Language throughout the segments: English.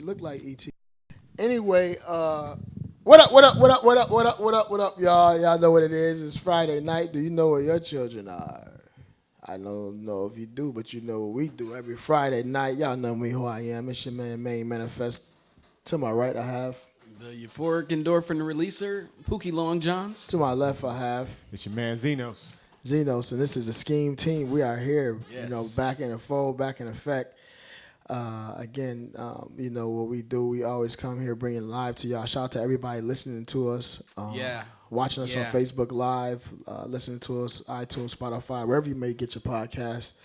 Look like ET. Anyway, what up, what up, what up, what up, what up, what up, what up, y'all? Y'all know what it is. It's Friday night. Do you know where your children are? I don't know if you do, but you know what we do every Friday night. Y'all know me who I am. It's your man, Main Manifest. To my right, I have. The euphoric endorphin releaser, Pookie Long Johns. To my left, I have. It's your man Zenos. Xenos, and this is the SKEAM team. We are here, Yes. back in the fold, back in effect. Again, what we do. We always come here bringing live to y'all. Shout out to everybody listening to us. Watching us on Facebook Live, listening to us, iTunes, Spotify, wherever you may get your podcast.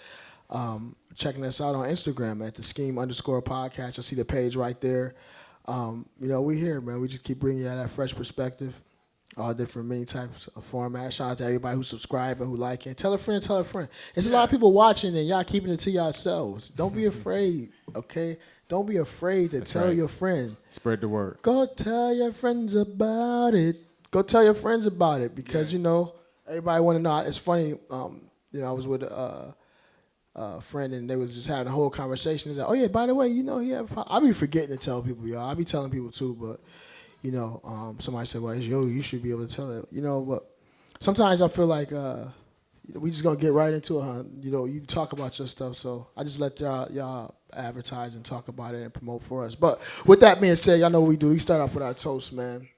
Checking us out on Instagram at the Scheme_podcast. You'll see the page right there. We here, man. We just keep bringing you that fresh perspective. All different many types of formats. Shout out to everybody who subscribe and who like it. Tell a friend, tell a friend. There's a lot of people watching and y'all keeping it to yourselves. Don't be afraid, okay? Don't be afraid to tell your friend. Spread the word. Go tell your friends about it. Go tell your friends about it because, everybody want to know. It's funny, I was with a friend and they was just having a whole conversation. He's like, oh, yeah, by the way, I be forgetting to tell people, y'all. I be telling people too, but somebody said, well, you should be able to tell it. But sometimes I feel like we just going to get right into it, huh? You talk about your stuff, so I just let y'all advertise and talk about it and promote for us. But with that being said, y'all know what we do. We start off with our toast, man.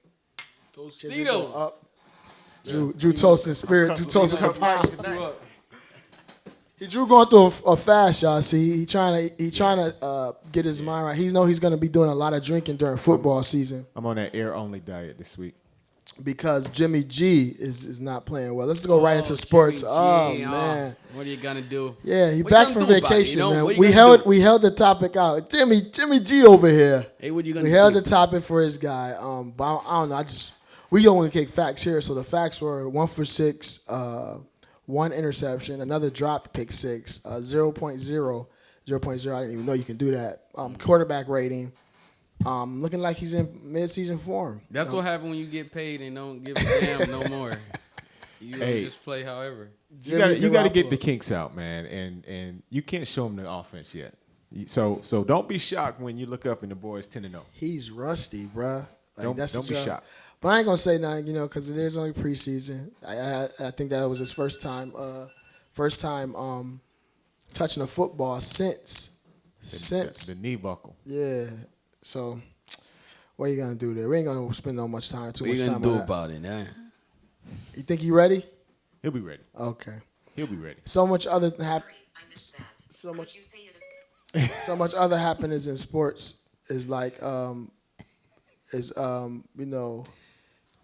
Tostitos. Drew toast in spirit. Drew toast in He Drew going through a fast, y'all. See, he trying to get his mind right. He know he's going to be doing a lot of drinking during football season I'm on that air only diet this week. because Jimmy G is not playing well. Let's go right into sports. Jimmy G, Man, what are you gonna do? yeah, he What back you from gonna do about it, vacation, man. What you We gonna do? held the topic out. Jimmy G over here. Hey, what you gonna We do? held the topic for his guy. But I don't know. We don't want to kick facts here. So the facts were 1 for 6, one interception, another drop pick 6, 0.0. I didn't even know you can do that. Quarterback rating. Looking like he's in mid-season form. That's what happens when you get paid and don't give a damn no more. You just play however. You got to get the kinks out, man, and you can't show them the offense yet. So don't be shocked when you look up and the boys 10-0. He's rusty, bruh. Don't be shocked. But I ain't gonna say nothing, because it is only preseason. I think that was his first time touching a football since The knee buckle. yeah. So what are you gonna do there? We ain't gonna spend too much time. What you gonna do about it, man? You think he ready? He'll be ready. Okay. He'll be ready. So much other I missed that. so much You say it. so much other happenings in sports is like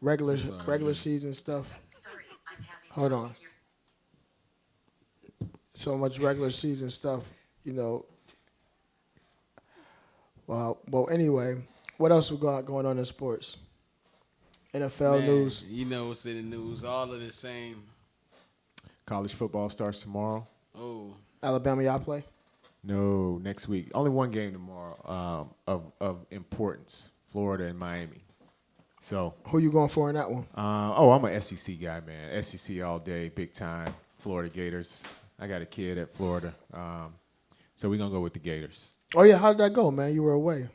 regular season stuff. Sorry, I'm having Hold trouble on. with your- So much regular season stuff, Well, anyway, what else we got going on in sports? NFL Man, news. You know what's in the news? All of the same. College football starts tomorrow. Oh, Alabama, y'all play? No, next week. Only one game tomorrow of importance. Florida and Miami. So, Who you going for in that one? I'm a SEC guy, man. SEC all day, big time. Florida Gators. I got a kid at Florida. So we're going to go with the Gators. Oh, yeah, how did that go, man? You were away.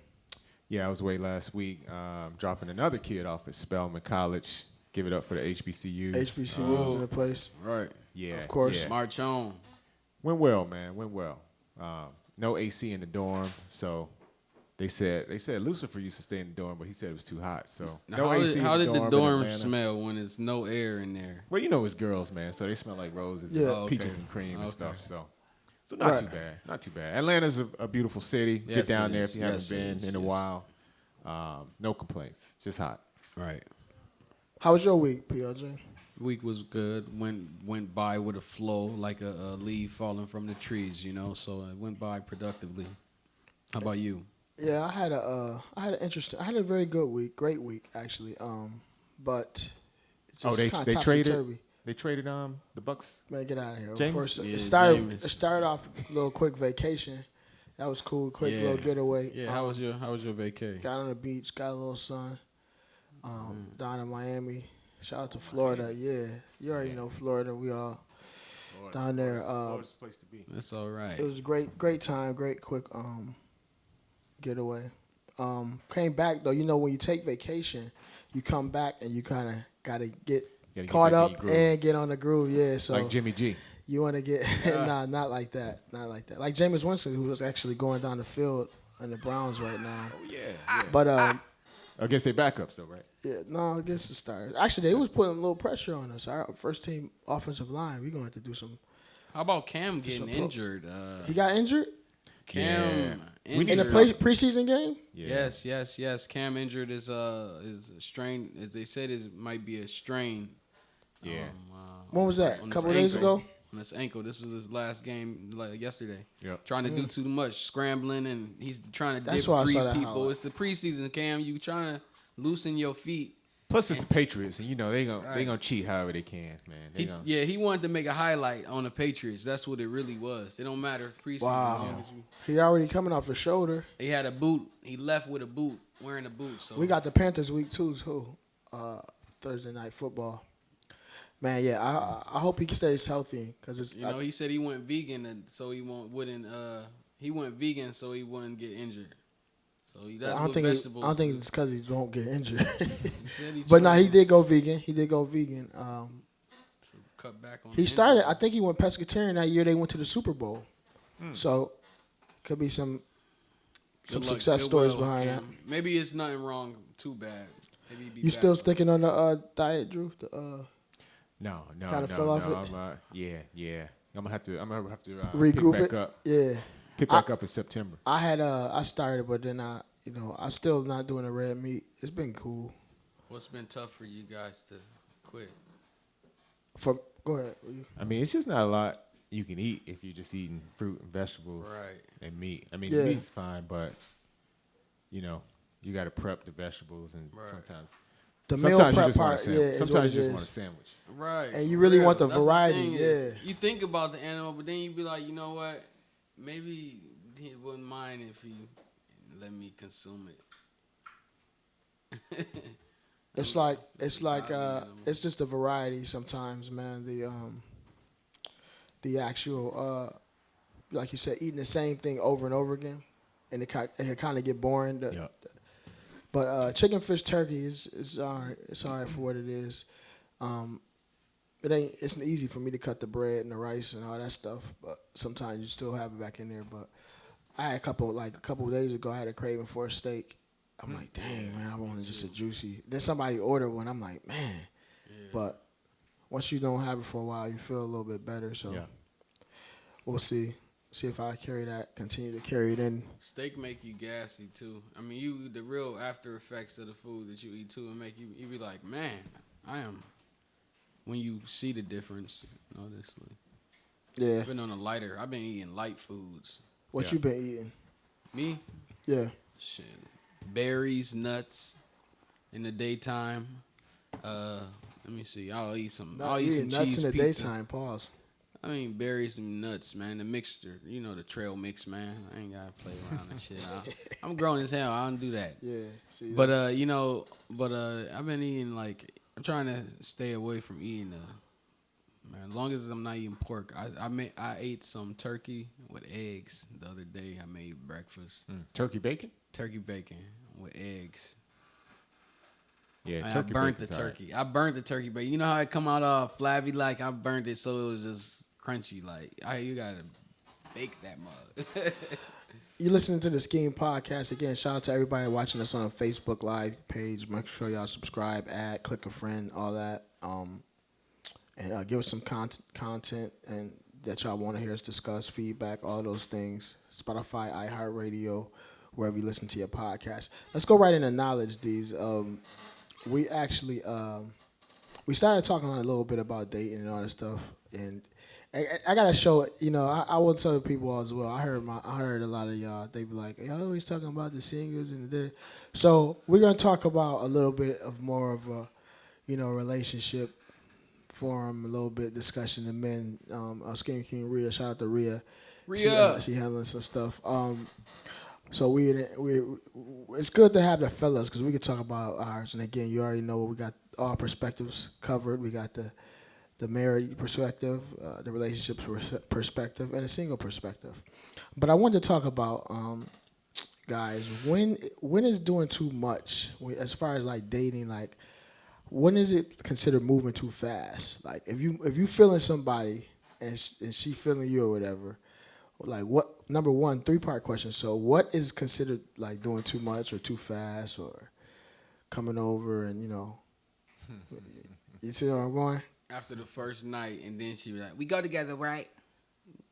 Yeah, I was away last week, dropping another kid off at Spelman College. Give it up for the HBCUs. HBCUs in the place. right. Yeah, Of course. yeah. March on. Went well, man. Went well. No AC in the dorm, so they said Lucifer used to stay in the dorm, but he said it was too hot. So Now, no AC how in did the in dorm Atlanta. smell when there's no air in there? Well, it's girls, man, so they smell like roses, Yeah. and Oh, okay. peaches and cream and Okay. stuff. So not Right. too bad. Not too bad. Atlanta's a beautiful city. Yes, Get down it there is. if you Yes, it haven't is. been in a Yes. while. No complaints. Just hot. Right. How was your week, PLJ? Week was good. Went by with a flow, like a leaf falling from the trees, So it went by productively. How about you? Yeah, I had a very good week, great week actually. But it's just they kinda traded. topsy-turvy. They traded the Bucks. Man, get out of here. James? First, Yeah, it started Jameis. off a little quick vacation. That was cool. Quick Yeah. little getaway. Yeah, how was your vacay? Got on the beach, got a little sun. Down in Miami. Shout out to Florida. Yeah, you already know Florida. We all down there. Florida's the place to be. That's all right. It was a great time, great quick getaway. Came back though. You know, when you take vacation, you come back and you kind of gotta get Gotta get caught back in your up groove. and get on the groove. Yeah, so Like Jimmy G. you want to get nah, not like that, not like that. Like Jameis Winston, who was actually going down the field in the Browns right now. Oh yeah. But I guess they backups though, right? yeah, no, against the Stars. Actually, they was putting a little pressure on us. Our first team offensive line, we're gonna have to do some. How about Cam getting injured? He got injured Cam Yeah. We in need the to- preseason game. Yeah. Yes. Cam injured is a strain. As they said, it might be a strain. Yeah. When was that? A on his couple of days ankle. ago. On his ankle. This was his last game, like yesterday. Yep. Trying to do too much, scrambling, and he's trying to That's dip why I 3 saw that people. highlight. It's the preseason, Cam. You trying to loosen your feet. Plus it's the Patriots, and you know they gonna cheat however they can, man. He wanted to make a highlight on the Patriots. That's what it really was. It don't matter if preseason. Wow. you know, He already coming off the shoulder. he had a boot. He left with a boot, wearing a boot. So We got the Panthers week 2 too. Thursday night football. Man, yeah, I hope he stays healthy because it's. he said he went vegan, and so he wouldn't get injured. So that's I what don't think vegetables. I don't think it's because he won't get injured. said he But no, tried he did go vegan. cut back on. He started. I think he went pescatarian that year. They went to the Super Bowl. Hmm. So could be some Good luck. success Good stories will, behind Cam. that. Maybe it's nothing wrong. Too bad. Maybe he'd be You back. still sticking on the diet, Drew? No. Kinda fell off it? Yeah. I'm gonna have to Regroup pick it. back up. Yeah. Pick back up in September. I had I started, but then I still not doing the red meat. It's been cool. What's been tough for you guys to quit? Go ahead. I mean, it's just not a lot you can eat if you're just eating fruit and vegetables Right. and meat. I mean, Yeah. the meat's fine, but you got to prep the vegetables, and Right. sometimes The meal sometimes you prep just want a part, sandwich. yeah, is what Sometimes it you just want a is. sandwich. Right. And you for really real. want the That's variety, thing is, yeah. You think about the animal, but then you be like, you know what? Maybe he wouldn't mind if he let me consume it. It's like it's just a variety sometimes, man. The actual like you said, eating the same thing over and over again, and it can kind of get boring. But chicken, fish, turkey is all right. It's all right for what it is. It's easy for me to cut the bread and the rice and all that stuff, but sometimes you still have it back in there. But I had a couple of days ago, I had a craving for a steak. I'm like, dang, man, I wanted just a juicy. Then somebody ordered one. I'm like, man. Yeah. But once you don't have it for a while, you feel a little bit better. So we'll see. See if I continue to carry it in. Steak make you gassy too. I mean, the real after effects of the food that you eat too, and make you be like, man, I am. When you see the difference, honestly. Yeah. I've been eating light foods. What you been eating? Me? Yeah. Shit. Berries, nuts in the daytime. Let me see. I'll eat some Eating nuts cheese in the pizza. daytime. Pause. I mean, berries and nuts, man. The mixture. You know the trail mix, man. I ain't got to play around and shit. I'm grown as hell. I don't do that. Yeah. See, But, I've been eating, I'm trying to stay away from eating, man, as long as I'm not eating pork. I ate some turkey with eggs the other day. I made breakfast. Turkey bacon? Turkey bacon with eggs. Yeah, I turkey burnt the bacon's all right. turkey. I burnt the turkey bacon. You know how it come out all flabby? Like, I burnt it so it was just crunchy. Like, you got to bake that mug. You listening to the SKEAM podcast again. Shout out to everybody watching us on a Facebook Live page. Make sure y'all subscribe, add, click a friend, all that. And give us some content and that y'all want to hear us discuss, feedback, all those things. Spotify, iHeartRadio, wherever you listen to your podcast. Let's go right into knowledge, D's. We actually we started talking a little bit about dating and all that stuff, and I gotta show it. I will tell people as well. I heard a lot of y'all. They be like, y'all always talking about the singles and the. So we're gonna talk about a little bit of more of a, relationship forum, a little bit discussion of men. Our Skin King Rhea, shout out to Rhea. Rhea. She handling some stuff. So we it's good to have the fellas because we can talk about ours. And again, you already know we got all perspectives covered. We got the married perspective, the relationships perspective, and a single perspective. But I wanted to talk about guys, when is doing too much? As far as like dating, like when is it considered moving too fast? Like if you feeling somebody and she feeling you or whatever, like what? Number one, 3-part question. So what is considered like doing too much or too fast or coming over and you see where I'm going? After the first night, and then she be like, "We go together, right?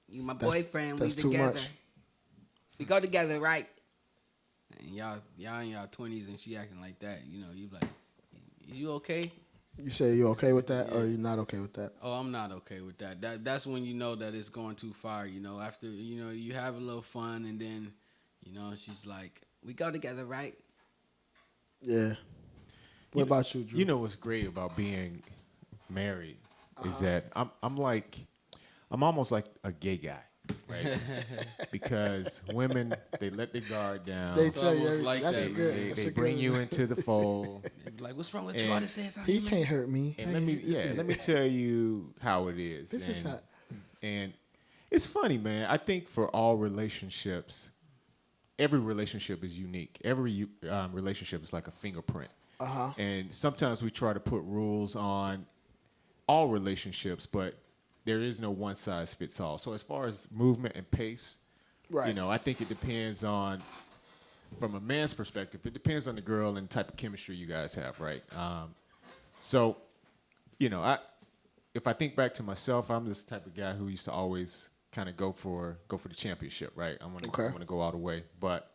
You my That's- boyfriend. that's We too together. much. We go together, right?" And y'all in y'all 20s, and she acting like that. You like, "Is you okay?" You say you okay with that or you're not okay with that? Oh, I'm not okay with that. That's when you know that it's going too far. After you have a little fun, and then she's like, "We go together, right?" Yeah. What about you, Drew? You know what's great about being married is that I'm almost like a gay guy, right? Because women, they let their guard down. They tell you almost like that's that. a good. They bring you into the fold. They be like, "What's wrong with you?" All this is He can't hurt me. And let me tell you how it is. This is how. And it's funny, man. I think for all relationships, every relationship is unique. Every relationship is like a fingerprint. And sometimes we try to put rules on all relationships, but there is no one size fits all. So as far as movement and pace, Right. I think it depends on, from a man's perspective, it depends on the girl and the type of chemistry you guys have, right? So, if I think back to myself, I'm this type of guy who used to always kind of go for the championship, right? I'm gonna go all the way. But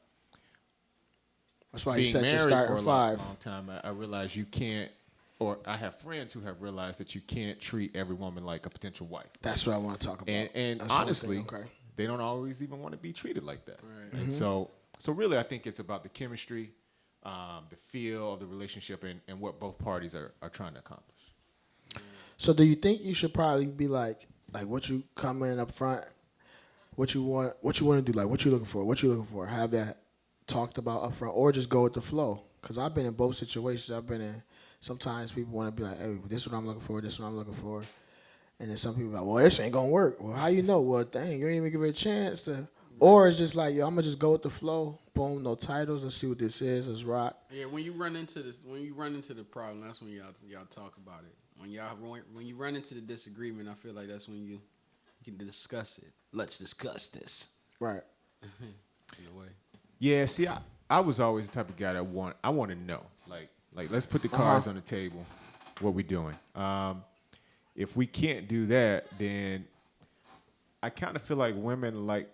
That's why you being set your married starting for a five. long time, I realized you can't, or I have friends who have realized that you can't treat every woman like a potential wife. That's what I want to talk about. And That's one honestly, thing, okay. they don't always even want to be treated like that. Right. And so really, I think it's about the chemistry, the feel of the relationship, and what both parties are trying to accomplish. So do you think you should probably be like what you come in up front, what you want to do, like what you looking for, have that talked about up front, or just go with the flow? Because I've been in both situations. I've been in. Sometimes people want to be like, "Hey, this is what I'm looking for. This is what I'm looking for," and then some people are like, "Well, this ain't gonna work." Well, how you know? Well, dang, you ain't even give it a chance to. Or it's just like, yo, I'm gonna just go with the flow. Boom, no titles. Let's see what this is. Let's rock. Yeah, when you run into the problem, that's when y'all talk about it. When you run into the disagreement, I feel like that's when you can discuss it. Let's discuss this. Right. In a way. Yeah, see, I was always the type of guy that I want to know. Like let's put the cards on the table. What we doing? If we can't do that, then I kind of feel like women like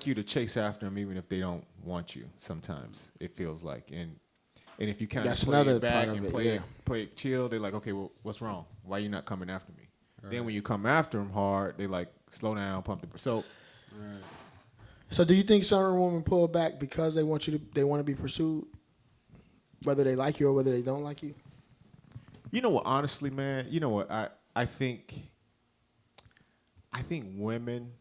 you to chase after them even if they don't want you. Sometimes it feels like, and if you kind of play it back and play it chill, they're like, okay, well, what's wrong? Why you not coming after me? Right. Then when you come after them hard, they like slow down, pump the so. Right. So do you think certain women pull back because they want to be pursued, whether they like you or whether they don't like you? You know what? Honestly, man, you know what? I think women.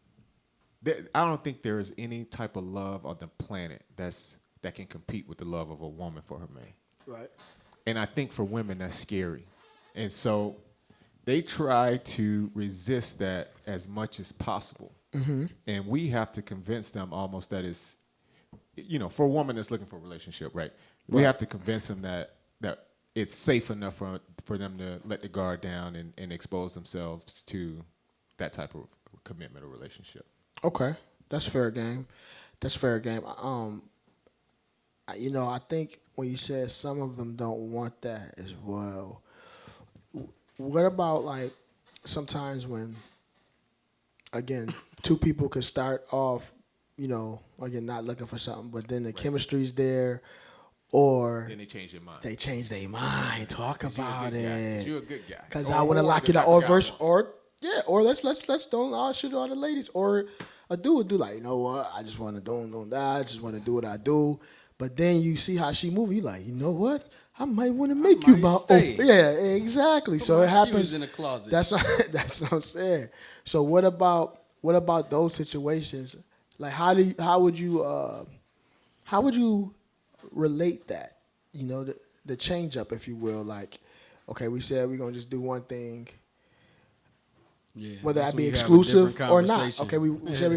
I don't think there is any type of love on the planet that can compete with the love of a woman for her man. Right. And I think for women that's scary, and so they try to resist that as much as possible. Mm-hmm. And we have to convince them almost that it's, for a woman that's looking for a relationship, right? We have to convince them that it's safe enough for them to let the guard down and expose themselves to that type of commitment or relationship. Okay, that's fair game. I think when you said some of them don't want that as well. What about like sometimes when, again, two people could start off, again, not looking for something, but then the chemistry's there, or then they change their mind. They change their mind. Talk about it. You're a good guy. Because I want to lock it out. Or let's don't all shoot all the ladies. Or a dude would do like, you know what? I just want to do that. I just want to do what I do. But then you see how she move. You like, you know what? I might want to make you my own. Yeah, exactly. So it happens. She was in the closet. That's what I'm saying. So what about those situations? Like how would you relate that? The change up, if you will. Like, okay, we said we're gonna just do one thing. Yeah, whether that's that when be you have a exclusive different or not. conversation. Okay, we said we're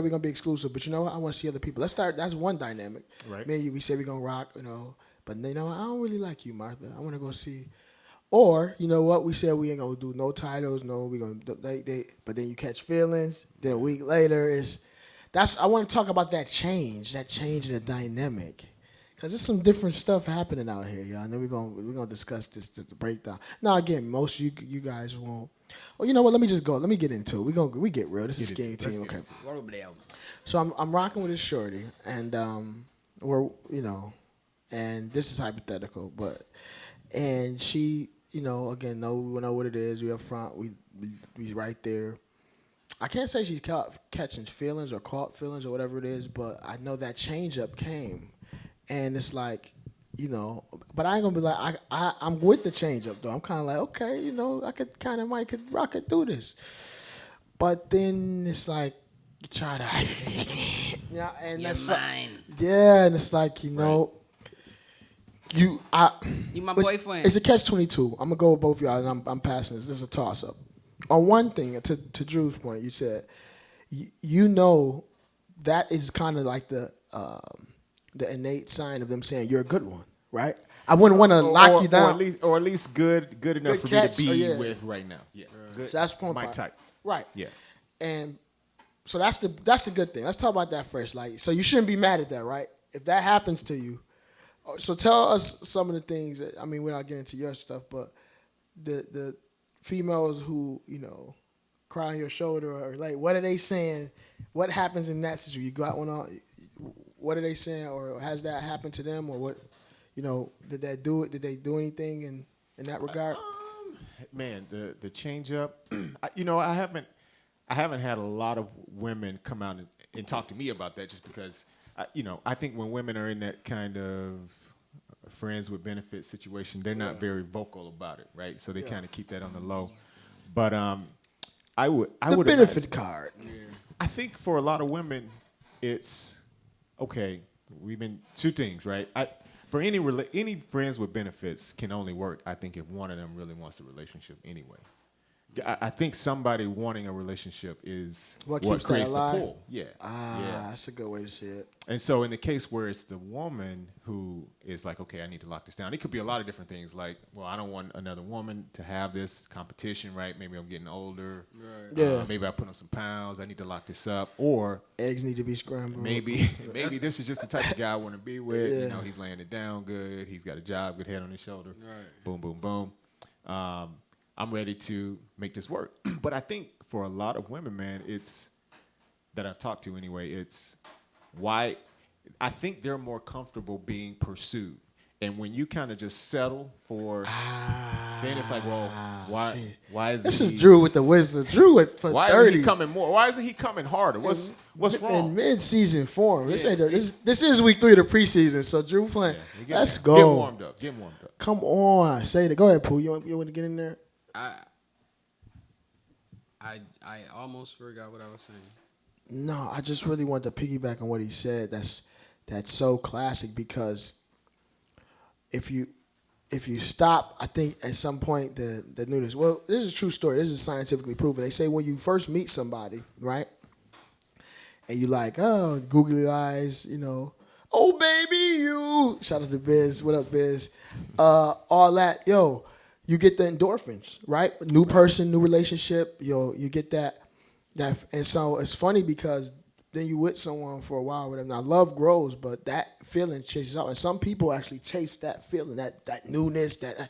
gonna be exclusive, but you know what? I want to see other people. Let's start. That's one dynamic. Right. Maybe we said we're gonna rock, but you know I don't really like you, Martha. I want to go see. Or you know what? We said we ain't gonna do no titles. No, we gonna but then you catch feelings. Then a week later I want to talk about that change in the dynamic. Cause there's some different stuff happening out here, y'all. And then we're gonna discuss this to break down. Now again, most of you guys won't. Oh, you know what? Let me just go. Let me get into it. We get real. This is SKEAM team, okay? So I'm rocking with this shorty, and and this is hypothetical, and she, again, we know what it is. We up front. We right there. I can't say she's catching feelings or caught feelings or whatever it is, but I know that change up came. And it's like, but I ain't gonna be like I'm with the change up though. I'm kind of like, okay, I could do this. But then it's like you try to, yeah, and You're that's mine. and it's like You my boyfriend. It's a catch-22. I'm gonna go with both y'all, and I'm passing this. This is a toss-up. On one thing, to Drew's point, you said, that is kind of like the innate sign of them saying you're a good one, right? I wouldn't want to lock you down, or at least good enough Good for catch, me to be yeah. with right now. Yeah, good. So that's point my part. type. Right? Yeah. And so that's the good thing. Let's talk about that first. Like, so you shouldn't be mad at that, right? If that happens to you, so tell us some of the things that, we're not getting into your stuff, but the females who cry on your shoulder, or like, what are they saying? What happens in that situation? You got one on. What are they saying, or has that happened to them, or what? Did that do it? Did they do anything in that regard? Man, the change up. I haven't had a lot of women come out and talk to me about that, just because I think when women are in that kind of friends with benefits situation, they're not very vocal about it, right? So they kind of keep that on the low. But I would benefit card. I think for a lot of women, it's okay. We've been two things, right? For any friends with benefits can only work, I think, if one of them really wants a relationship anyway. I think somebody wanting a relationship is what creates that alive? the pull. Yeah. That's a good way to see it. And so in the case where it's the woman who is like, okay, I need to lock this down. It could be a lot of different things, like, well, I don't want another woman to have this competition, right? Maybe I'm getting older. Right. Yeah. Maybe I put on some pounds. I need to lock this up. Or eggs need to be scrambled. maybe this is just the type of guy I want to be with. Yeah. He's laying it down good. He's got a job, good head on his shoulder. Right. Boom, boom, boom. I'm ready to make this work. But I think for a lot of women, man, it's that I've talked to anyway, it's why I think they're more comfortable being pursued. And when you kind of just settle for, then it's like, well, why is this is Drew with the wisdom? Drew for why 30. isn't he coming more? Why isn't he coming harder? What's wrong? In mid-season form. This is week 3 of the preseason, so Drew playing. Yeah, Let's go. Get warmed up. Come on, say that. Go ahead, Pooh. You want to get in there? I almost forgot what I was saying. No, I just really want to piggyback on what he said. That's so classic, because if you stop, I think at some point the newness. Well, this is a true story. This is scientifically proven. They say when you first meet somebody, right, and you like, oh, googly eyes, oh baby, you. Shout out to Biz. What up, Biz? All that, yo. You get the endorphins, right? New person, new relationship. You get that, and so it's funny because then you with someone for a while, whatever. Now love grows, but that feeling chases out, and some people actually chase that feeling, that newness, and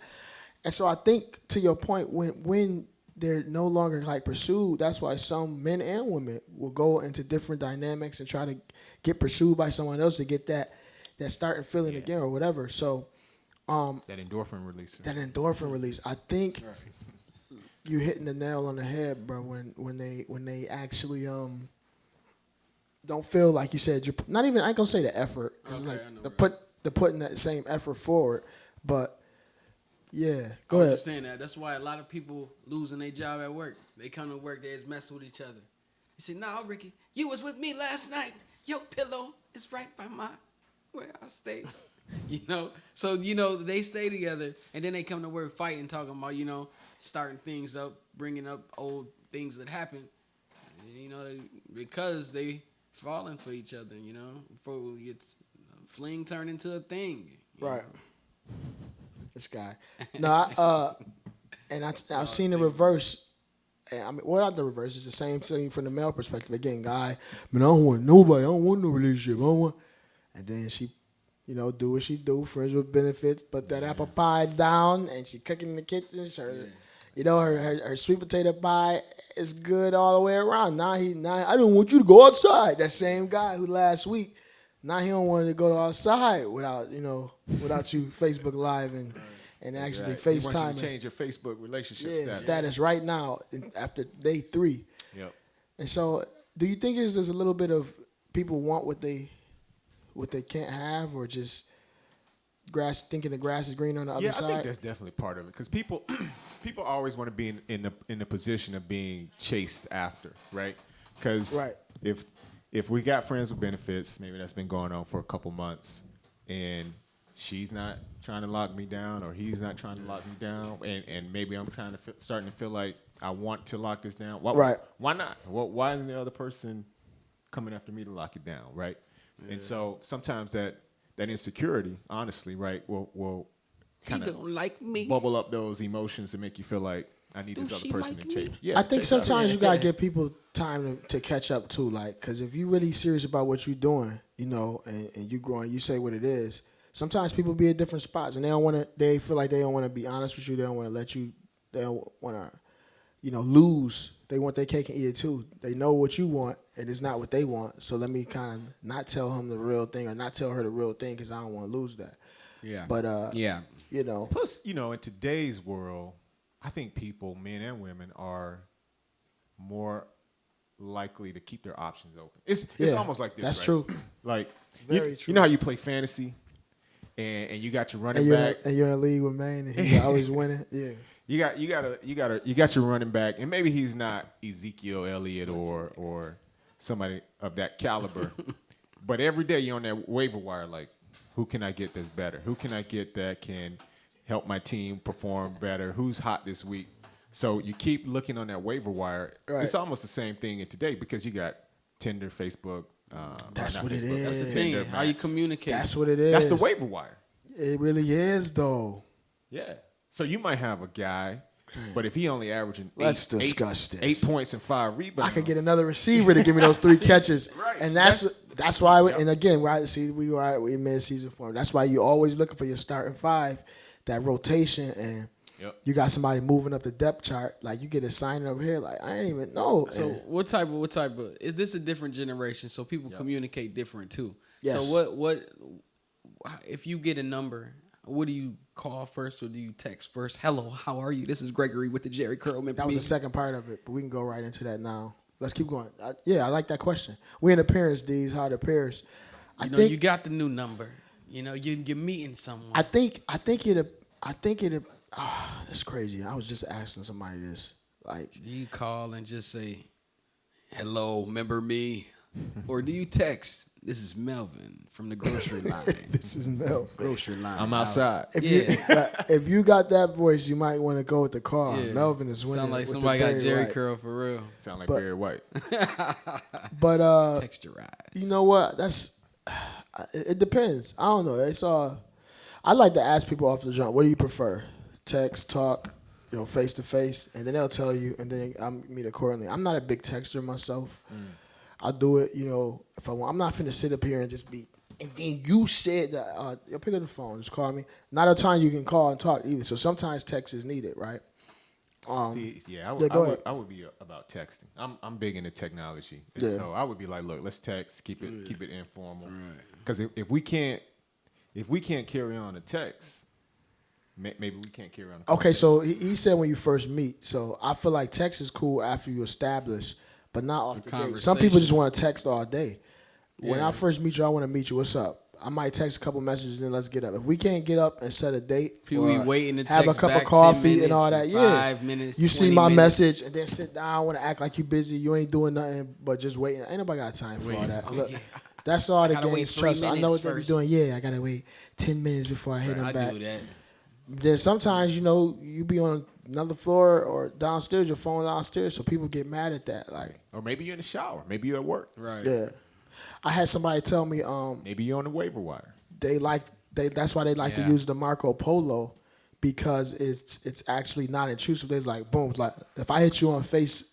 so I think to your point, when they're no longer like pursued, that's why some men and women will go into different dynamics and try to get pursued by someone else to get that starting feeling again or whatever. So. That endorphin release. I think you hitting the nail on the head, bro. When they actually don't feel like you said, you're not even. I ain't gonna say the effort. It's like the putting that same effort forward. But yeah, go ahead. I was just saying that's why a lot of people losing their job at work. They come to work, they just messing with each other. You say, "Nah, Ricky, you was with me last night. Your pillow is right by where I stayed." So they stay together, and then they come to work fighting, talking about starting things up, bringing up old things that happen, because they falling for each other, before we get fling turned into a thing. Right. This guy. No, I've seen the reverse. I mean, well, not the reverse. It's the same thing from the male perspective. Again, guy, man, I don't want nobody. I don't want no relationship. I don't want. And then she, do what she do, friends with benefits. Put that apple pie down, and she cooking in the kitchen. Her sweet potato pie is good all the way around. Now I don't want you to go outside. That same guy who last week, now he don't want to go outside without you Facebook Live and actually FaceTime. You want you to change your Facebook relationship status right now after day 3. Yep. And so, do you think there's a little bit of people want what they can't have, or just thinking the grass is greener on the other side? Yeah, I think that's definitely part of it, because people always want to be in the position of being chased after, right? Because if we got friends with benefits, maybe that's been going on for a couple months, and she's not trying to lock me down, or he's not trying to lock me down, and maybe I'm starting to feel like I want to lock this down. Why not? Why isn't the other person coming after me to lock it down, right? Yeah. And so sometimes that insecurity, honestly, right, will kind of bubble up those emotions and make you feel like I need this other person to chase. Yeah, I think sometimes you gotta give people time to catch up too, like, because if you're really serious about what you're doing, and you growing, you say what it is. Sometimes people be at different spots, and they feel like they don't want to be honest with you. They don't want to let you. They don't want to, lose. They want their cake and eat it too. They know what you want, and it's not what they want. So let me kind of not tell him the real thing, or not tell her the real thing, because I don't want to lose that. Yeah. But Plus, in today's world, I think people, men and women, are more likely to keep their options open. It's almost like this. That's right? true. Like, very true. You know how you play fantasy, and you got your running back, and you're in a league with Maine, and he's always winning. Yeah. You got your running back, and maybe he's not Ezekiel Elliott or somebody of that caliber, but every day you're on that waiver wire, like, who can I get that's better? Who can I get that can help my team perform better? Who's hot this week? So you keep looking on that waiver wire. Right. It's almost the same thing in today, because you got Tinder, Facebook. That's what it is. That's the thing. How you communicate. That's what it is. That's the waiver wire. It really is, though. Yeah. So you might have a guy, but if he only averaging discuss this. 8 points and 5 rebounds, I could get another receiver to give me those 3 catches. Right. And that's why. And again, we mid-season form. That's why you always looking for your starting 5, that rotation, and you got somebody moving up the depth chart. Like, you get a sign over here. Like, I ain't even know. So what type of is this a different generation? So people communicate different too. Yes. So what if you get a number? What do you call first, or do you text first? Hello, how are you? This is Gregory with the Jerry Curl. That was the second part of it, but we can go right into that now. Let's keep going. I like that question. We in appearance, D's. How it appears. I think you got the new number. You're meeting someone. I think it. It's crazy. I was just asking somebody this. Like, do you call and just say, "Hello, remember me," or do you text? This is Melvin from the grocery line. This is Melvin. Grocery line. I'm outside. If you got that voice, you might want to go with the car. Yeah. Melvin is winning. Sound like somebody got Jerry Curl for real. Sound like Barry White. But texturize. You know what? It depends. I don't know. I like to ask people off the jump, what do you prefer? Text, talk, face to face, and then they'll tell you, and then I'll meet accordingly. I'm not a big texter myself. I'll do it, if I want. I'm not finna sit up here and just be, and then you said that, you'll pick up the phone, just call me. Not a time you can call and talk either. So sometimes text is needed, right? I would be about texting. I'm big into technology, and so I would be like, look, let's text, keep it informal, because if we can't carry on a text, maybe we can't carry on. Okay, so he said when you first meet. So I feel like text is cool after you establish, but not off the date. Some people just want to text all day. When I first meet you, I want to meet you. What's up? I might text a couple messages and then let's get up. If we can't get up and set a date, people be waiting to have a cup of coffee and all that. 5 minutes. You see my message and then sit down. I want to act like you busy. You ain't doing nothing but just waiting. Ain't nobody got time for all that. Look, that's all the game's trust. I know what they be doing. Yeah, I gotta wait 10 minutes before I hit them back. I do that. Then sometimes you be on another floor or downstairs, your phone downstairs, so people get mad at that. Like, or maybe you're in the shower. Maybe you're at work. Right. yeah, I had somebody tell me Maybe you're on the waiver wire. that's why they like to use the Marco Polo, because it's actually not intrusive. There's like boom, like if I hit you on FaceTime,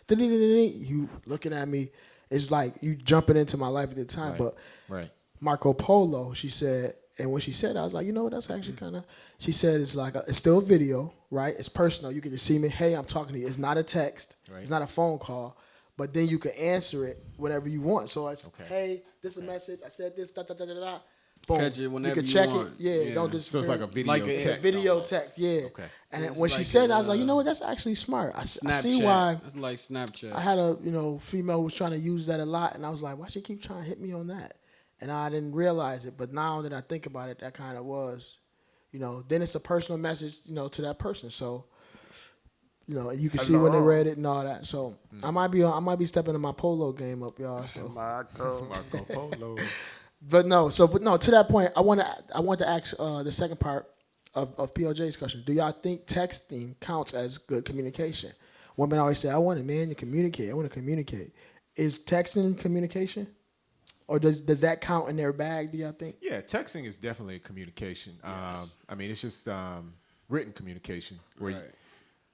you looking at me, it's like you jumping into my life at the time. Right. But Marco Polo, she said, and when she said, I was like, you know what, that's actually kind of. She said it's like it's still a video, right? It's personal. You can just see me. Hey, I'm talking to you. It's not a text. Right. It's not a phone call. But then you can answer it whenever you want. So it's, hey, this is a message. I said this, da da da da da. Boom. Catch it whenever you can check want. it. Yeah, don't disappear. So it's like a video text. Video text, yeah. Okay. And It's when she like said that, I was like, you know what, that's actually smart. I see why. It's like Snapchat. I had a female who was trying to use that a lot, and I was like, why she keep trying to hit me on that? And I didn't realize it, but now that I think about it, that kind of was, then it's a personal message, to that person. So, you can see when they read it and all that. So I might be stepping in my polo game up, y'all. So. Marco Polo. But no, to that point, I want to ask the second part of PLJ's question. Do y'all think texting counts as good communication? Women always say, I want a man to communicate. I want to communicate. Is texting communication? Or does that count in their bag, do y'all think? Yeah, texting is definitely a communication. Yes. It's just written communication. Where Right.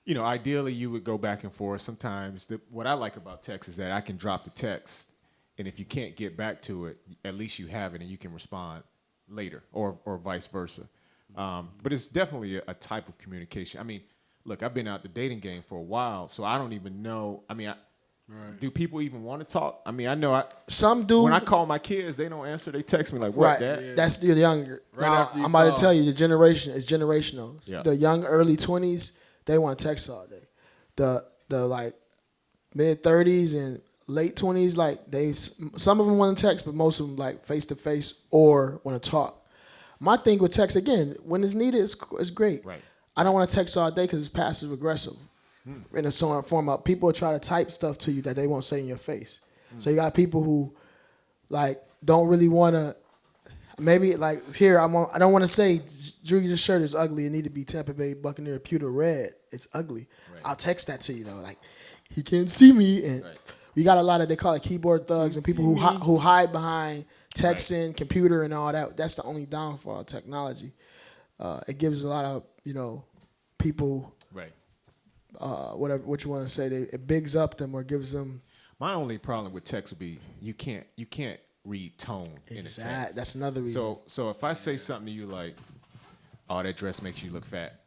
Ideally you would go back and forth. Sometimes what I like about text is that I can drop the text, and if you can't get back to it, at least you have it and you can respond later, or vice versa. But it's definitely a type of communication. Look, I've been out the dating game for a while, so I don't even know. Right. Do people even want to talk? I know some do. When I call my kids, they don't answer. They text me like, "What, right. Dad?" Yeah. That's the younger. Right now, after you I'm about call. to tell you, the generation is generational. Yeah. The young early 20s, they want text all day. The like mid 30s and late 20s, like some of them want to text, but most of them like face to face or want to talk. My thing with text, again, when it's needed, it's great. Right. I don't want to text all day because it's passive aggressive. In a sort of form of people will try to type stuff to you that they won't say in your face. So you got people who like don't really want to. Maybe like here I don't want to say Drew, your shirt is ugly. It need to be Tampa Bay Buccaneer pewter red. It's ugly. Right. I'll text that to you though. Like he can't see me, and we got a lot of, they call it keyboard thugs and people who hide behind texting, computer, and all that. That's the only downfall of technology. It gives a lot of people. Right. Whatever what you want to say, it bigs up them or gives them. My only problem with text would be you can't read tone in a text. That's another reason. So if I say something to you like, "Oh, that dress makes you look fat,"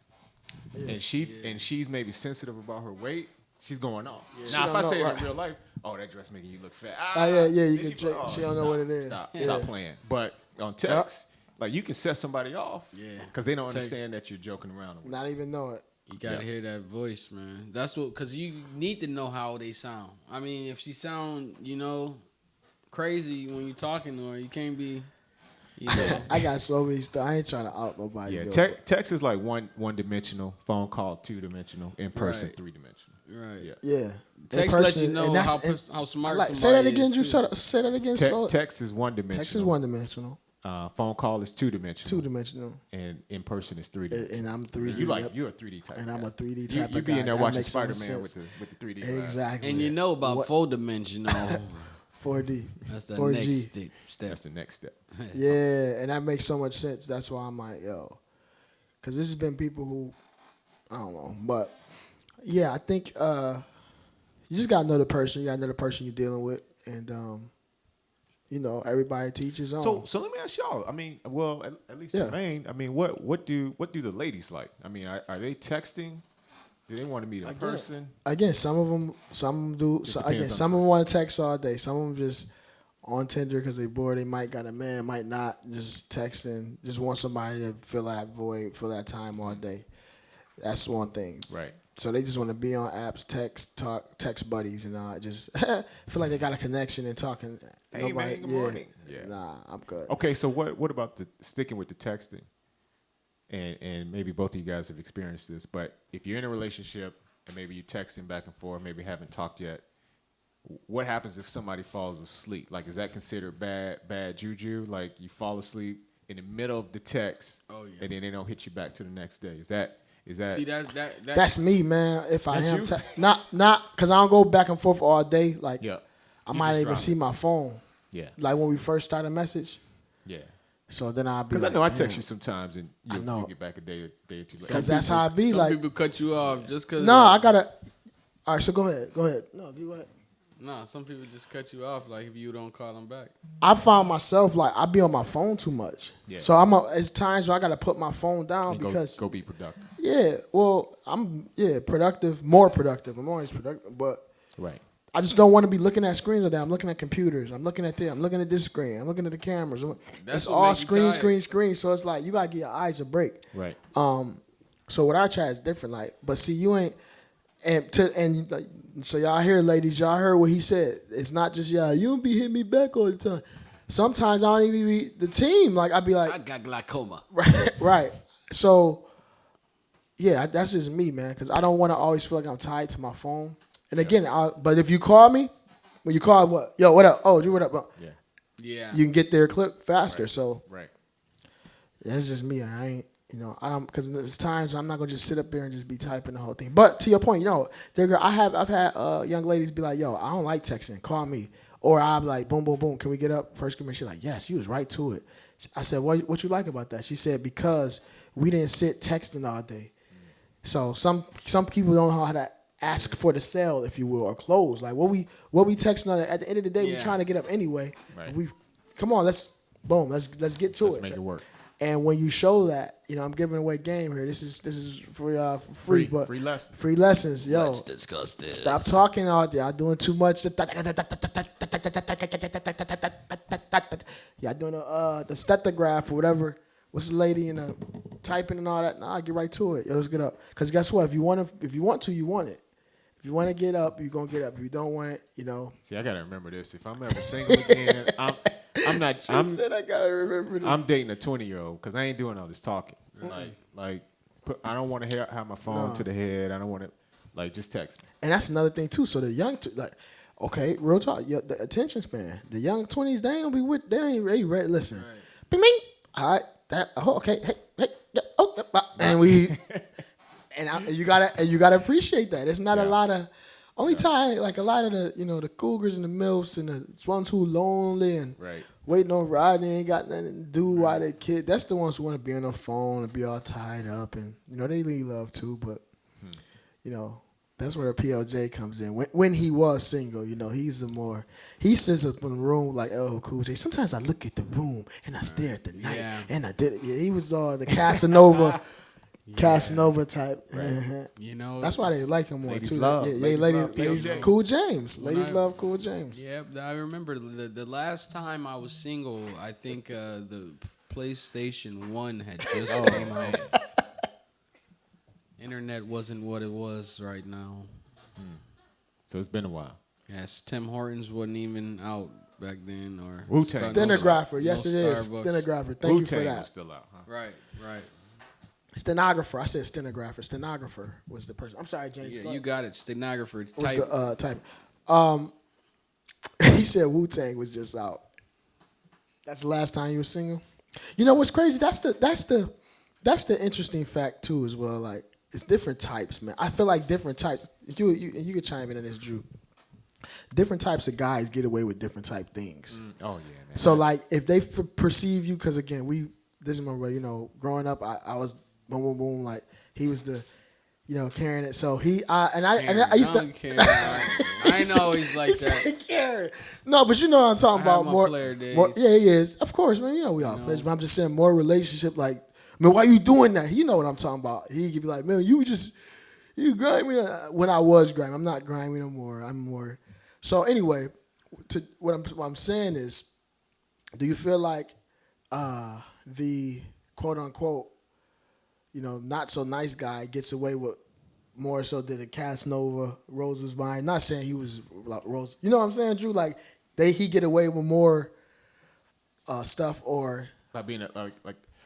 and she's maybe sensitive about her weight, she's going off. Yeah. Now if I say it right. in real life, "Oh, that dress making you look fat," you can check. Like, She don't know what it is. Stop playing. But on text, like you can set somebody off, because they don't understand that you're joking around. Not even know it. You gotta hear that voice, man. That's what, because you need to know how they sound. If she sound, crazy when you're talking to her, you can't be, I got so many stuff. I ain't trying to out nobody. Yeah, text is like one dimensional, phone call 2-dimensional, in person Right. 3-dimensional. Right. Yeah. Text let you know how smart somebody say that again, is, Drew. too. Say that again. Slow. Text is 1-dimensional. Text is 1-dimensional. Phone call is 2-dimensional. 2-dimensional. And in person is 3D. And I'm 3D. You're a 3D type. And guy. I'm a 3D type. You be in there guy. watching That makes so much Spider-Man sense. with the 3D. Glasses. Exactly. And you know about 4-dimensional. 4D. That's the 4G. next step. That's the next step. Yeah, and that makes so much sense. That's why I'm like, because this has been people who, I don't know, but yeah, I think you just gotta know the person. You gotta know the person you're dealing with, and everybody teaches on. So let me ask y'all. At least Jermaine. What do the ladies like? Are they texting? Do they want to meet in person? Again, some of them do. Some of them want to text all day. Some of them just on Tinder because they bored. They might got a man, might not. Just texting. Just want somebody to fill that void, fill that time all day. That's one thing. Right. So they just want to be on apps, text buddies, and just feel like they got a connection and talking. Hey man, good morning. Yeah. Nah, I'm good. Okay, so what about sticking with the texting? And maybe both of you guys have experienced this, but if you're in a relationship and maybe you're texting back and forth, maybe haven't talked yet, what happens if somebody falls asleep? Like, is that considered bad juju? Like, you fall asleep in the middle of the text, and then they don't hit you back to the next day. Is that? See, that's me, man. If I am you? not because I don't go back and forth all day. Like I You might just even drop see it. my phone. Yeah. Like when we first start a message. Yeah. So then I'll be Because like, I know I damn. text you sometimes and I know. you get back a day or two later. Because that's how I be. Some Like people cut you off just because. no, I gotta. All right, so go ahead. No, you go ahead. No, some people just cut you off like if you don't call them back. I found myself like I be on my phone too much. Yeah. So it's times where I gotta put my phone down And because go be productive. yeah, well I'm productive, more productive. I'm always productive, but Right. I just don't want to be looking at screens all day. I'm looking at computers. I'm looking at this. I'm looking at this screen. I'm looking at the cameras. It's what all make you screen. So it's like you gotta give your eyes a break. Right. So what I try is different. Like, but see, you ain't so y'all hear, ladies, y'all heard what he said. It's not just you don't be hitting me back all the time. Sometimes I don't even be the team. Like I'd be like, I got glaucoma. right. So yeah, that's just me, man. Because I don't want to always feel like I'm tied to my phone. And again, but if you call me, when you call, what? Yo, what up? Oh, Drew, what up? Yeah. You can get there quick faster. So Right. that's just me. I ain't. I don't, because there's times I'm not gonna just sit up there and just be typing the whole thing. But to your point, I've had young ladies be like, "Yo, I don't like texting. Call me." Or I'll be like, "Boom, boom, boom. Can we get up?" First commission, she's like, "Yes, you was right to it." I said, "What you like about that?" She said, "Because we didn't sit texting all day. So some people don't know how to ask for the sale, if you will, or close. Like what we texting on at the end of the day, we're trying to get up anyway. Right. Come on, let's get to Let's it. make it work. And when you show that, I'm giving away game here. This is for free, but free lessons. Free lessons, yo. Let's discuss this. Stop talking out there. Y'all doing too much. Y'all doing the statograph or whatever. What's the lady in the typing and all that? Nah, get right to it. Yo, let's get up. Cause guess what? If you want to, you want it. If you want to get up, you're gonna get up. If you don't want it, See, I gotta remember this. If I'm ever single again, I'm not. I said I gotta remember this. I'm dating a 20-year-old because I ain't doing all this talking. I don't want to have my phone to the head. I don't want to, just text me. And that's another thing too. So the young, okay, real talk. The attention span. The young 20s, they ain't gonna be with. They ain't ready. Listen, bing, bing. All right, okay. Hey, and we, you gotta appreciate that. It's not a lot of. Only time, like a lot of the, the cougars and the milfs and the ones who lonely and waiting on ride, they ain't got nothing to do while they kid. That's the ones who want to be on the phone and be all tied up, and they need love too. But that's where the PLJ comes in. When he was single, he sits up in the room like LL Cool J. Sometimes I look at the room and I stare at the night, and I did it. Yeah, he was the Casanova. Casanova type. Right. That's why they like him more ladies too. Love, ladies love Cool James. Ladies love Cool James. Yeah, I remember the last time I was single. I think the PlayStation 1 had just came out. Internet wasn't what it was right now. So it's been a while. Yes, Tim Hortons wasn't even out back then, or Wu-Tang. Stenographer, yes it is. Stenographer. Thank you for Wu-Tang that. was still out, huh? Right. Stenographer. I said stenographer. Stenographer was the person. I'm sorry, James. Yeah, you got it. Stenographer. What's the type? He said Wu-Tang was just out. That's the last time you were single. You know what's crazy? That's the interesting fact too as well. Like it's different types, man. I feel like different types. You could chime in on this, Drew. Different types of guys get away with different type things. Oh yeah, man. So like if they perceive you, because again this is my way. Growing up I was boom boom boom, like he was the carrying it. So I used to. I ain't always like that. Karen. No, but you know what I'm talking about. More player days. Yeah, he is. Of course, man. We all players. But I'm just saying more relationship. Like, man, why you doing that? You know what I'm talking about. He could be like, man, you grimy. When I was grimy, I'm not grimy no more. I'm more. So anyway, what I'm saying is, do you feel like the quote unquote, not so nice guy gets away with more so than the Casanova Rose's mind? Not saying he was like Rose. You know what I'm saying, Drew? Like he get away with more stuff, or by being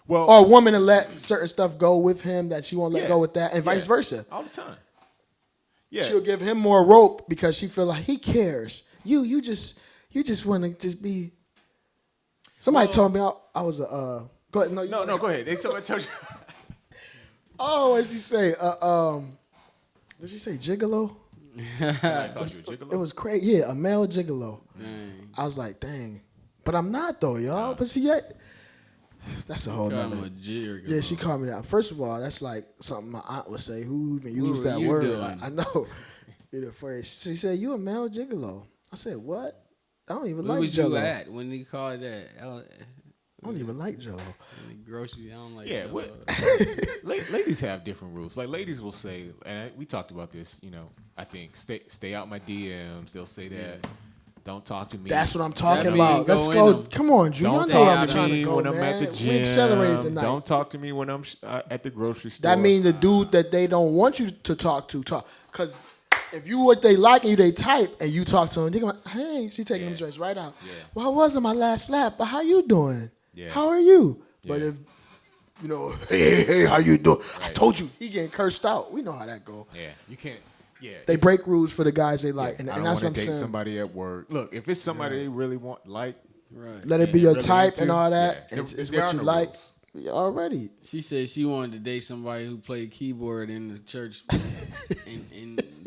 or a woman to let certain stuff go with him that she won't let go with that, and vice versa. All the time. Yeah. She'll give him more rope because she feel like he cares. You just want to just be. Somebody told me I was a. Go Go ahead. No, go ahead. They so much. Oh, what did she say? Did she say gigolo? Somebody called you a gigolo? It was crazy. Yeah, a male gigolo. Dang. I was like, dang. But I'm not though, y'all. But see, that's a whole nother. Yeah, she called me that. First of all, that's like something my aunt would say. Who even used that word? I know. You're the first. She said, "You a male gigolo?" I said, "What? I don't even like Jello." Where was you at when he called that? I don't even like Jello. Grocery, I don't like. Yeah, Jello. ladies have different rules. Like ladies will say, and we talked about this. I think stay out my DMs. They'll say that. Don't talk to me. That's what I'm talking about. Let's go. Come on, Drew. Don't you know talk I'm to trying me to go, when man. I'm at the gym. We accelerated tonight. Don't talk to me when I'm at the grocery store. That means the dude that they don't want you to talk. Because if you what they like and you they type and you talk to them, they're going, hey, she taking them joints right out. Yeah. Well, I wasn't my last lap, but how you doing? Yeah. How are you? Yeah. But if, hey, how you doing? Right. I told you, he getting cursed out. We know how that go. Yeah, you can't. Yeah, they break rules for the guys they like, and that's what I'm saying. Somebody at work. Look, if it's somebody they really want, let it be your really type into, and all that. Yeah. It's what you like. Already. She said she wanted to date somebody who played keyboard in the church,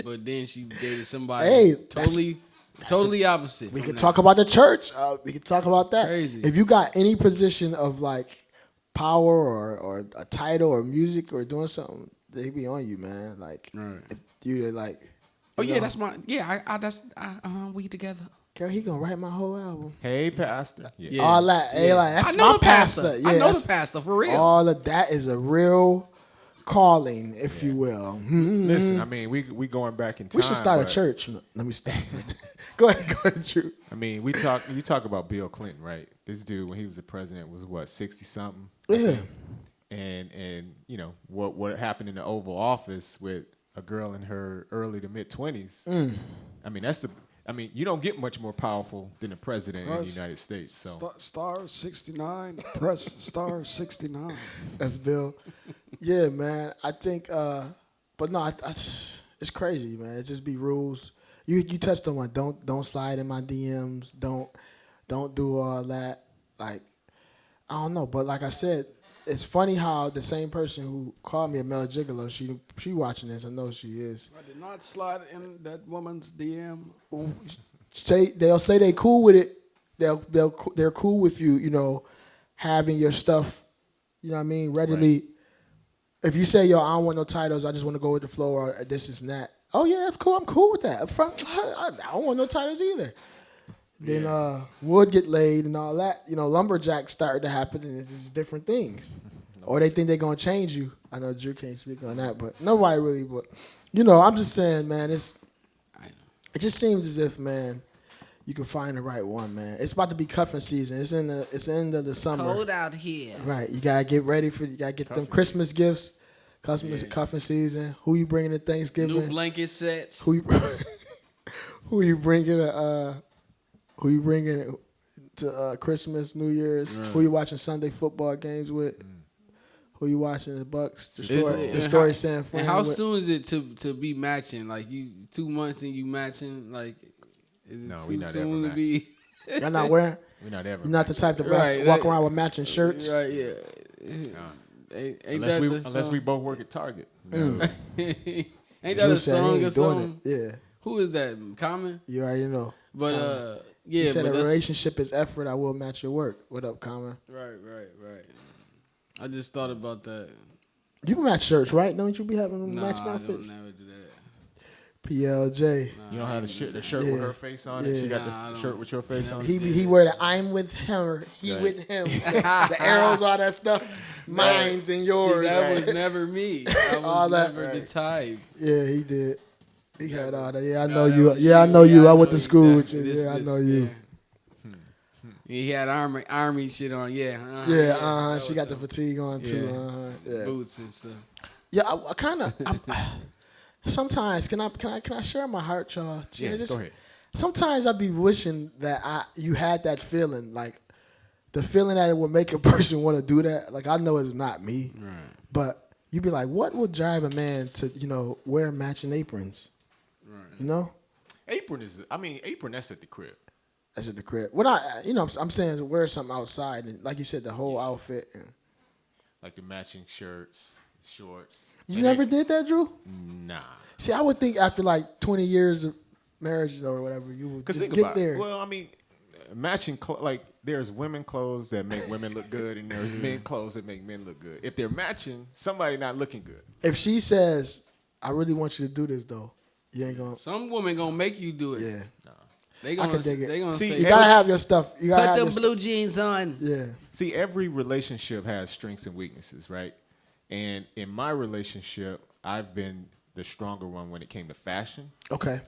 but then she dated somebody totally opposite. We can talk about the church. We can talk about that. Crazy. If you got any position of like power or a title or music or doing something, they be on you, man. Like if you like. Oh yeah, that's my we together. Girl, he gonna write my whole album. Hey, pastor. Yeah. All that. Yeah. Like, that's my pastor. Yeah, I know the pastor for real. All of that is a real calling, if you will. Mm-hmm. Listen, I mean, we going back in time. We should start a church. No, let me stop. Go ahead, Drew. I mean, you talk about Bill Clinton, right? This dude, when he was the president, was what, 60 something? Yeah. And what happened in the Oval Office with a girl in her early to mid 20s. I mean, you don't get much more powerful than the president in the United States. So star 69, press star 69. That's Bill. Yeah, man. I think, but no, it's crazy, man. It just be rules. You touched on one. Don't slide in my DMs. Don't do all that. Like, I don't know, but like I said, it's funny how the same person who called me a male gigolo, she watching this. I know she is. I did not slide in that woman's DM. They'll say they cool with it. They're cool with you. Having your stuff. You know what I mean? Readily. Right. If you say, yo, I don't want no titles, I just want to go with the flow or this and that. Oh yeah, cool. I'm cool with that. I don't want no titles either. Then wood get laid and all that. Lumberjacks started to happen and it's just different things. Or they think they're going to change you. I know Drew can't speak on that, but nobody really. But, I'm just saying, man, it just seems as if, man, you can find the right one, man. It's about to be cuffing season. It's the end of the summer. Cold out here. Right. You got to get ready you got to get them Christmas gifts. Cuffing season. Who you bringing to Thanksgiving? New blanket sets. Who you bringing to Christmas, New Year's? Right. Who you watching Sunday football games with? Who you watching the Bucks? The story saying. And how soon is it to be matching? Like you 2 months and you matching? Like is it we not ever to be? Y'all not wearing? We're not ever. You're not the type to walk around with matching shirts. Right? Yeah. Unless we both work at Target. No. Ain't that a song or something? Yeah. Who is that? Common? You already know. But you said a relationship is effort. I will match your work. What up, Common? Right. I just thought about that. You match shirts, right? Don't you be having matching outfits? I don't never do that. PLJ. You don't have the shirt with her face on it? She got the shirt with your face on it? He wear the I'm with him or he with him. The arrows, all that stuff. Mine's and yours. See, that was never me. I was never the type. Yeah, he did. He had all that. Yeah, I know you. Yeah, I know you. I went to school with you. Yeah, I know you. He had army shit on. Yeah. She got the fatigue on too. Boots and stuff. Yeah, I kind of. Sometimes can I share my heart, y'all? Yeah, go ahead. Sometimes I be wishing that you had that feeling, like the feeling that it would make a person want to do that. Like I know it's not me, right? But you be like, what would drive a man to wear matching aprons? Right. Apron that's at the crib. That's at the crib. What I'm saying is wear something outside and like you said, the whole outfit. like the matching shirts, shorts. You never did that, Drew? Nah. See, I would think after like 20 years of marriage or whatever, you would just get there. Well, I mean, matching like there's women clothes that make women look good, and there's men clothes that make men look good. If they're matching, somebody not looking good. If she says, "I really want you to do this," though, you ain't gonna. Some women gonna make you do it. Yeah, they gonna. I can dig it. They gonna See, say, you gotta have your stuff. You gotta put have them your blue jeans on. Yeah. See, every relationship has strengths and weaknesses, right? And in my relationship, I've been the stronger one when it came to fashion. Okay.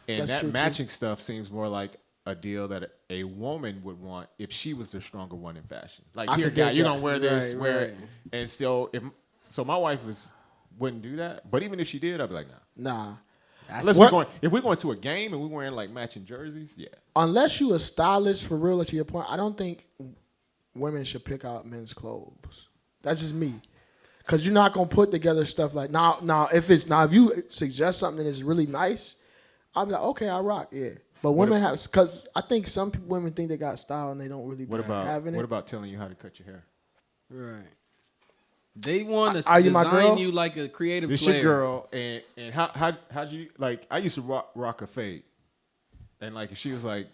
And That's that true, matching stuff seems more like a deal that a woman would want if she was the stronger one in fashion. Like, here, guy, you're gonna wear this, wear it. And so, so my wife wouldn't do that. But even if she did, I'd be like, nah. Unless if we're going to a game and we're wearing like matching jerseys, yeah. Unless you a stylist for real, to your point, I don't think women should pick out men's clothes. That's just me. Cause you're not gonna put together stuff like now. If you suggest something that's really nice, I'll be like, okay, I rock, yeah. But women because I think some women think they got style and they don't really having it. What about telling you how to cut your hair? Right. They want to design you like a creative This player. your girl, and how'd you like? I used to rock a fade, and like if she was like,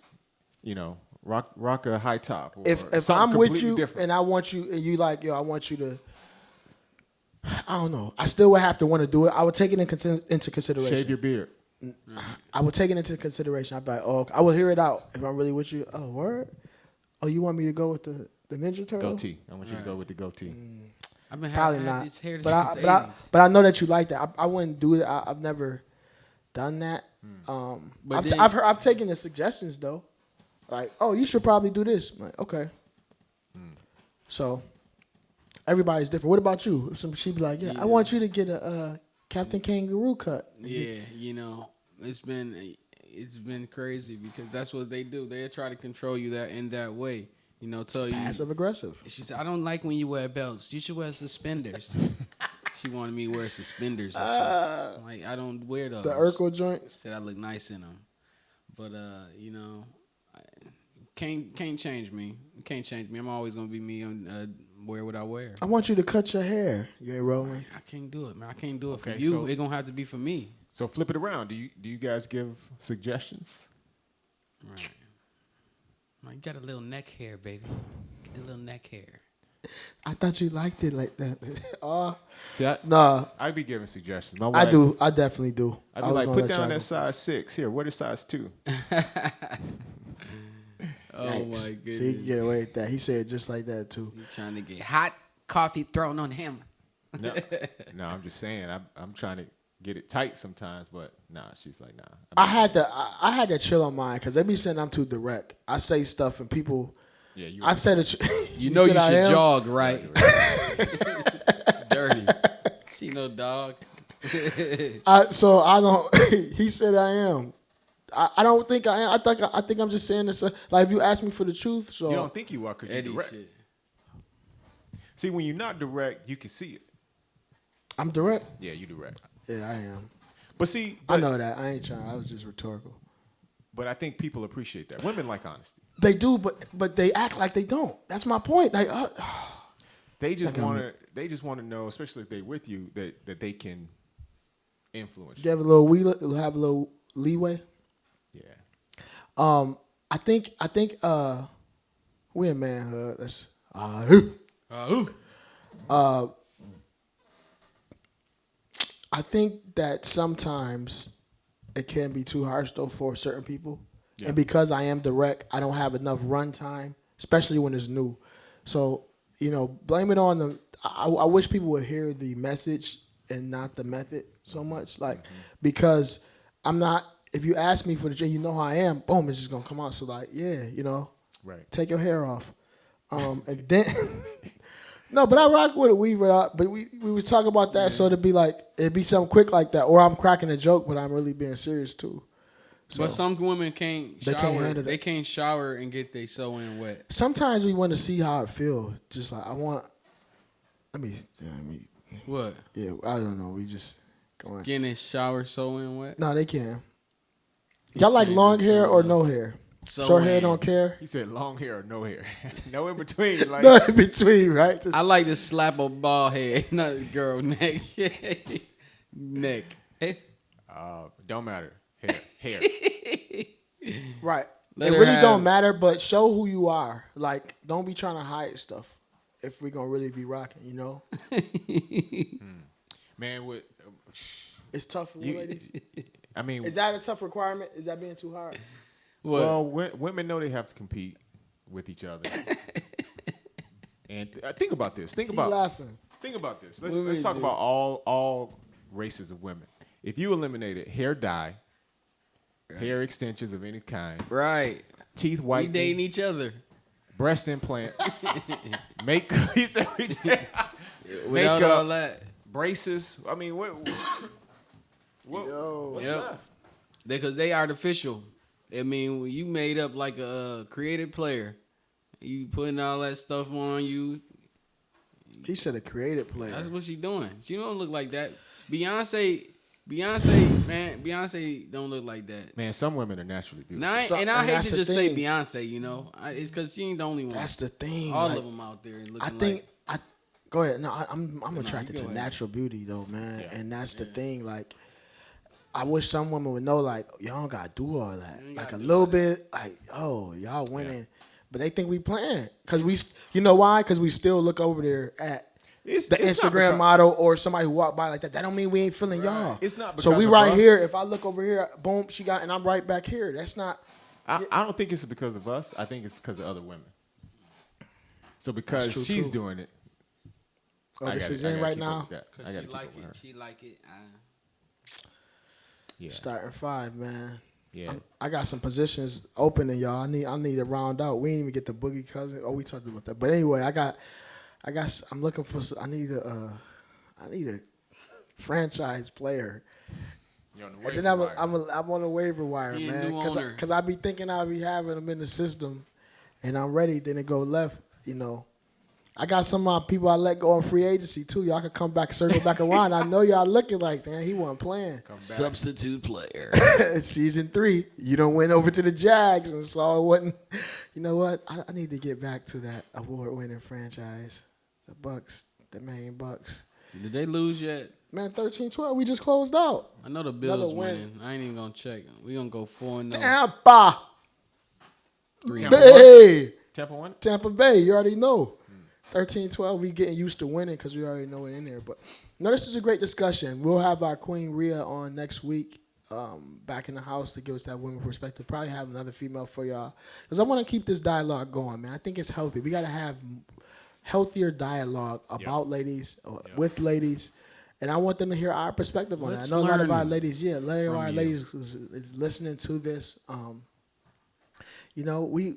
rock a high top. Or if I'm with you different. and I want you and you like, I want you to. I don't know. I still would have to want to do it. I would take it into consideration. Shave your beard. I would take it into consideration. I'd be like, I will hear it out if I'm really with you. Oh, word? Oh, you want me to go with the Ninja Turtle? Goatee. I want you to go with the goatee. I've been Probably having not. this hair But I know that you like that. I wouldn't do it. I've never done that. I've taken the suggestions though. Like, oh, you should probably do this. I'm like, okay. So everybody's different. What about you? She'd be like, yeah, I want you to get a Captain Kangaroo cut. Yeah, it's been crazy because that's what they do. They try to control you in that way. Tell you passive aggressive. She said, I don't like when you wear belts. You should wear suspenders. She wanted me to wear suspenders. I'm like, I don't wear those. The Urkel joints. Said I look nice in them. But can't change me. Can't change me. I'm always gonna be me and wear what I wear. I want you to cut your hair. You ain't rolling. I can't do it, man. I can't do it for you. It's gonna have to be for me. So flip it around. Do you guys give suggestions? Right. You got a little neck hair, baby. Get a little neck hair. I thought you liked it like that. See, nah. I'd be giving suggestions. My I wife, do. I definitely do. I'd be like, put down that size 6. Here, what is size 2? Oh, my goodness. See, he can get away with that. He said it just like that, too. He's trying to get hot coffee thrown on him. No, I'm just saying. I'm trying to get it tight sometimes, but nah, she's like, nah. I had to chill on mine because they be saying I'm too direct. I say stuff and people. Yeah, I said it. You know you should jog, right? It's dirty. She no dog. So I don't. He said I am. I don't think I am. I think I'm just saying this. Like if you ask me for the truth, so you don't think you are because you're direct. Shit. See, when you're not direct, you can see it. I'm direct. Yeah, you direct. Yeah, I am. But see, I know that. I ain't trying. I was just rhetorical. But I think people appreciate that. Women like honesty. They do, but they act like they don't. That's my point. Like, they just want to. They just want to know, especially if they're with you, that they can influence you. Have a little leeway. Yeah. I think we in manhood. That's I think that sometimes it can be too harsh though for certain people. Yeah. And because I am direct, I don't have enough run time, especially when it's new. So, blame it on the I wish people would hear the message and not the method so much. Like because I'm not if you ask me for the you know how I am, boom, it's just gonna come out. So like, yeah, right. Take your hair off. And then no, but I rock with a weaver out. But we was talking about that, so it'd be something quick like that, or I'm cracking a joke, but I'm really being serious too. So, but some women can't shower. They can't shower and get their sew-in wet. Sometimes we want to see how it feels. Just like Let me. What? Yeah, I don't know. We just getting a shower sew-in wet. No, they can. Y'all like long hair or no hair? So Short hair don't care. He said long hair or no hair. No in between. Like, No in between, right? Just, I like to slap a bald head, not a girl neck. Neck. don't matter. Hair. right. Let it her really have- don't matter, but show who you are. Like, don't be trying to hide stuff if we're going to really be rocking, you know? Man, with It's tough for you ladies. I mean, Is that a tough requirement? Is that being too hard? What? well, women know they have to compete with each other. And think about this. Think You about laughing. Think about this. What Let's we talk do? about all races of women. If you eliminated hair dye, hair extensions of any kind, Right. teeth We whitening, dating each other. breast implants, makeup, he said we did. Without Makeup, all that. braces. I mean, what's Yep. left? Because they artificial. I mean, when you made up like a creative player, you putting all that stuff on you. He said a creative player. That's what she doing. She don't look like that. Beyonce, man, Beyonce don't look like that. Man, some women are naturally beautiful. Now, So- and I and hate that's to the just say thing. Beyonce, you know, it's because she ain't the only one. That's the thing. all like, of them out there looking I think like. go ahead. No, I'm attracted you to go ahead. natural beauty though, man. Yeah. And that's the thing. Like, I wish some women would know, like, y'all don't gotta do all that. You ain't Like a gotta do little all that. bit, like, oh, y'all winning, but they think we playing because you know why? Because we still look over there at It's the not Instagram because- model or somebody who walk by like that. That don't mean we ain't feeling y'all. It's not So because we of right us. here. If I look over here, boom, she got, and I'm right back here. That's not. I don't think it's because of us. I think it's because of other women. So because true, she's too. doing it, Oh, I this gotta- is I in gotta right keep up now. with that. I Cause gotta she keep like up with it. her. She like it. Yeah. Starting 5, man. Yeah. I got some positions opening, y'all. I need to round out. We didn't even get the Boogie Cousin. Oh, we talked about that. But anyway, I'm looking for. I need a franchise player. You're on the And then waiver wire. I'm on a waiver wire, He a man. new owner. Because I be thinking I'll be having them in the system, and I'm ready. Then it go left, you know. I got some people I let go on free agency too. Y'all could come back, circle back around. I know y'all looking like, man, he wasn't playing. Come back. Substitute player. Season 3, you don't went over to the Jags and saw it wasn't. You know what? I need to get back to that award-winning franchise, the Bucks, the Maine Bucks. Did they lose yet? Man, 13-12, we just closed out. I know the Bills Another win. winning. I ain't even gonna check. We gonna go 4-0. Tampa, 3-0. Bay, Tampa won. Tampa Bay. You already know. 13-12, we getting used to winning because we already know it in there. But no, this is a great discussion. We'll have our Queen Rhea on next week, back in the house to give us that women perspective. Probably have another female for y'all because I want to keep this dialogue going, man. I think it's healthy. We got to have healthier dialogue about ladies, with ladies, and I want them to hear our perspective on Let's that. I know a lot of our learn ladies, a lot of our you. ladies is listening to this. You know, we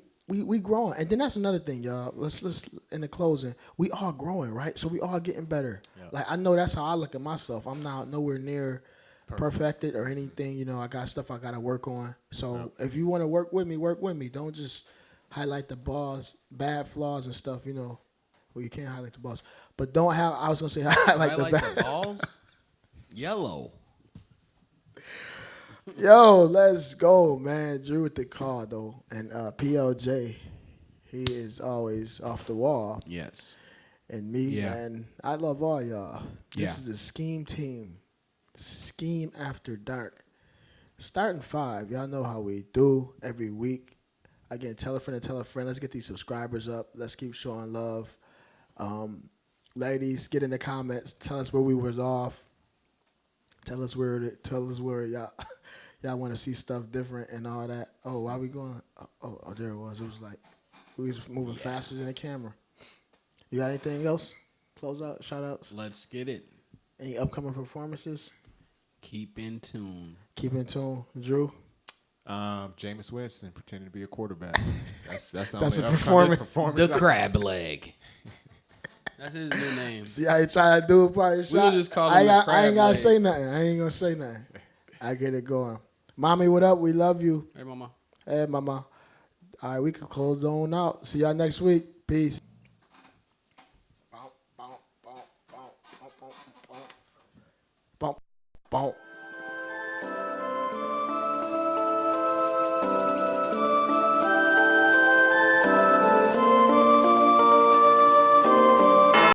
growing, and then that's another thing, y'all. Let's in the closing, we all growing, right? So we all getting better. Yeah. Like I know that's how I look at myself. I'm not nowhere near perfected or anything. You know, I got stuff I got to work on. So if you want to work with me. Don't just highlight the bad flaws and stuff. You know, well you can't highlight the balls, but don't have. I was gonna say highlight I the like bad. the balls. Yellow. Yo, let's go, man. Drew with the call though, and PLJ, he is always off the wall. Yes. And me, Yeah. man, I love all y'all. This Yeah. is the SKEAM team. SKEAM After Dark. Starting 5. Y'all know how we do every week. Again, tell a friend and tell a friend. Let's get these subscribers up. Let's keep showing love. Ladies, get in the comments. Tell us where we was off. Tell us where y'all y'all want to see stuff different and all that. Oh, why we going? Oh, there it was. It was like we was moving faster than the camera. You got anything else? Close out, shout outs. Let's get it. Any upcoming performances? Keep in tune. Keep in tune. Drew? Jameis Winston pretending to be a quarterback. That's the That's only a upcoming performance. The crab leg. That's his new name. See how you trying to do a part of the shot? just call I him ain't, the I ain't crab gotta leg. say nothing. I ain't gonna say nothing. I get it going. Mommy, what up? We love you. Hey, mama. Hey, mama. All right, we can close on out. See y'all next week. Peace. Bump, bump, bump, bump, bump, bump, bump, bump, bump.